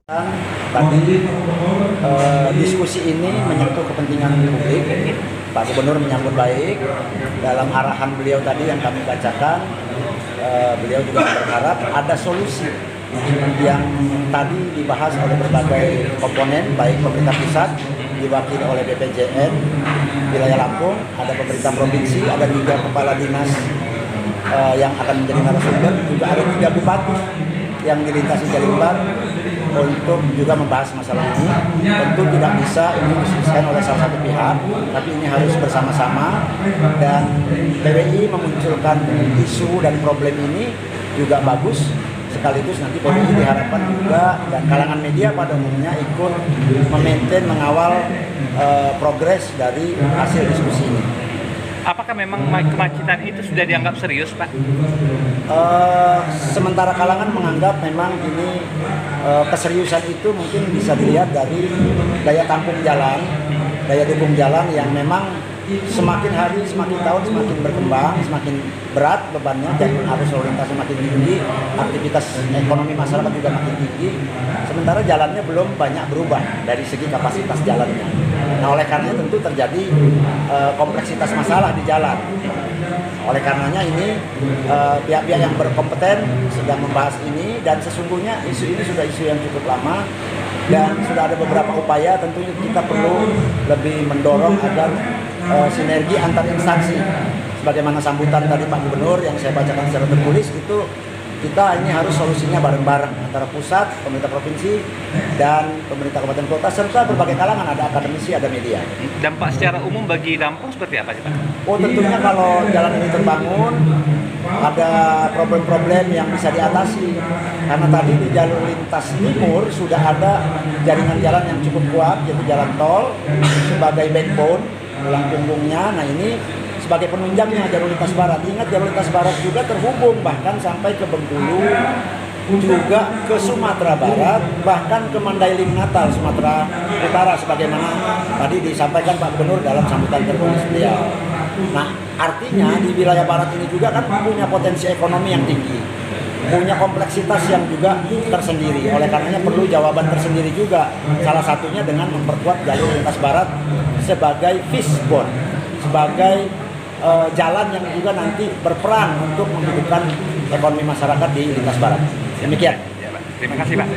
Tadi diskusi ini menyentuh kepentingan publik. Pak Gubernur menyambut baik dalam arahan beliau tadi yang kami bacakan. Beliau juga berharap ada solusi yang tadi dibahas oleh berbagai komponen, baik pemerintah pusat diwakili oleh BPJN wilayah Lampung, ada pemerintah provinsi, ada 3 kepala dinas yang akan menjadi narasumber, juga ada 3 bupati yang dilintasi Jalimbar untuk juga membahas masalah ini. Tentu tidak bisa ini diselesaikan oleh salah satu pihak, tapi ini harus bersama-sama, dan PBI memunculkan isu dan problem ini juga bagus. Sekaligus nanti PBI diharapkan juga dan kalangan media pada umumnya ikut memaintain, mengawal progres dari hasil diskusi ini. Apakah memang kemacetan itu sudah dianggap serius, Pak? Sementara kalangan menganggap memang ini keseriusan itu mungkin bisa dilihat dari daya tampung jalan, daya dukung jalan yang memang semakin hari, semakin tahun semakin berkembang, semakin berat bebannya, dan arus lalu lintas semakin tinggi, aktivitas ekonomi masyarakat juga makin tinggi. Sementara jalannya belum banyak berubah dari segi kapasitas jalannya. Nah, oleh karenanya tentu terjadi kompleksitas masalah di jalan. Oleh karenanya ini pihak-pihak yang berkompeten sedang membahas ini, dan sesungguhnya isu ini sudah isu yang cukup lama dan sudah ada beberapa upaya. Tentunya kita perlu lebih mendorong agar sinergi antar instansi. Sebagaimana sambutan tadi Pak Gubernur yang saya bacakan secara tertulis, itu kita ini harus solusinya bareng-bareng antara pusat, pemerintah provinsi, dan pemerintah kabupaten kota, serta berbagai kalangan, ada akademisi, ada media. Dampak secara umum bagi Lampung seperti apa sih, Pak? Oh, tentunya kalau jalan ini terbangun, ada problem-problem yang bisa diatasi. Karena tadi di jalur lintas timur sudah ada jaringan jalan yang cukup kuat, yaitu jalan tol sebagai backbone, tulang punggungnya. Nah, ini sebagai penunjangnya jalur lintas barat. Ingat, jalur lintas barat juga terhubung bahkan sampai ke Bengkulu, juga ke Sumatera Barat, bahkan ke Mandailing Natal, Sumatera Utara, sebagaimana tadi disampaikan Pak Gubernur dalam sambutan tertulis beliau. Nah, artinya di wilayah barat ini juga kan punya potensi ekonomi yang tinggi, punya kompleksitas yang juga tersendiri. Oleh karenanya perlu jawaban tersendiri juga. Salah satunya dengan memperkuat jalur lintas barat sebagai fishbone, sebagai jalan yang juga nanti berperan untuk menghidupkan ekonomi masyarakat di lintas barat. Demikian. Ya, Pak. Terima kasih, Pak.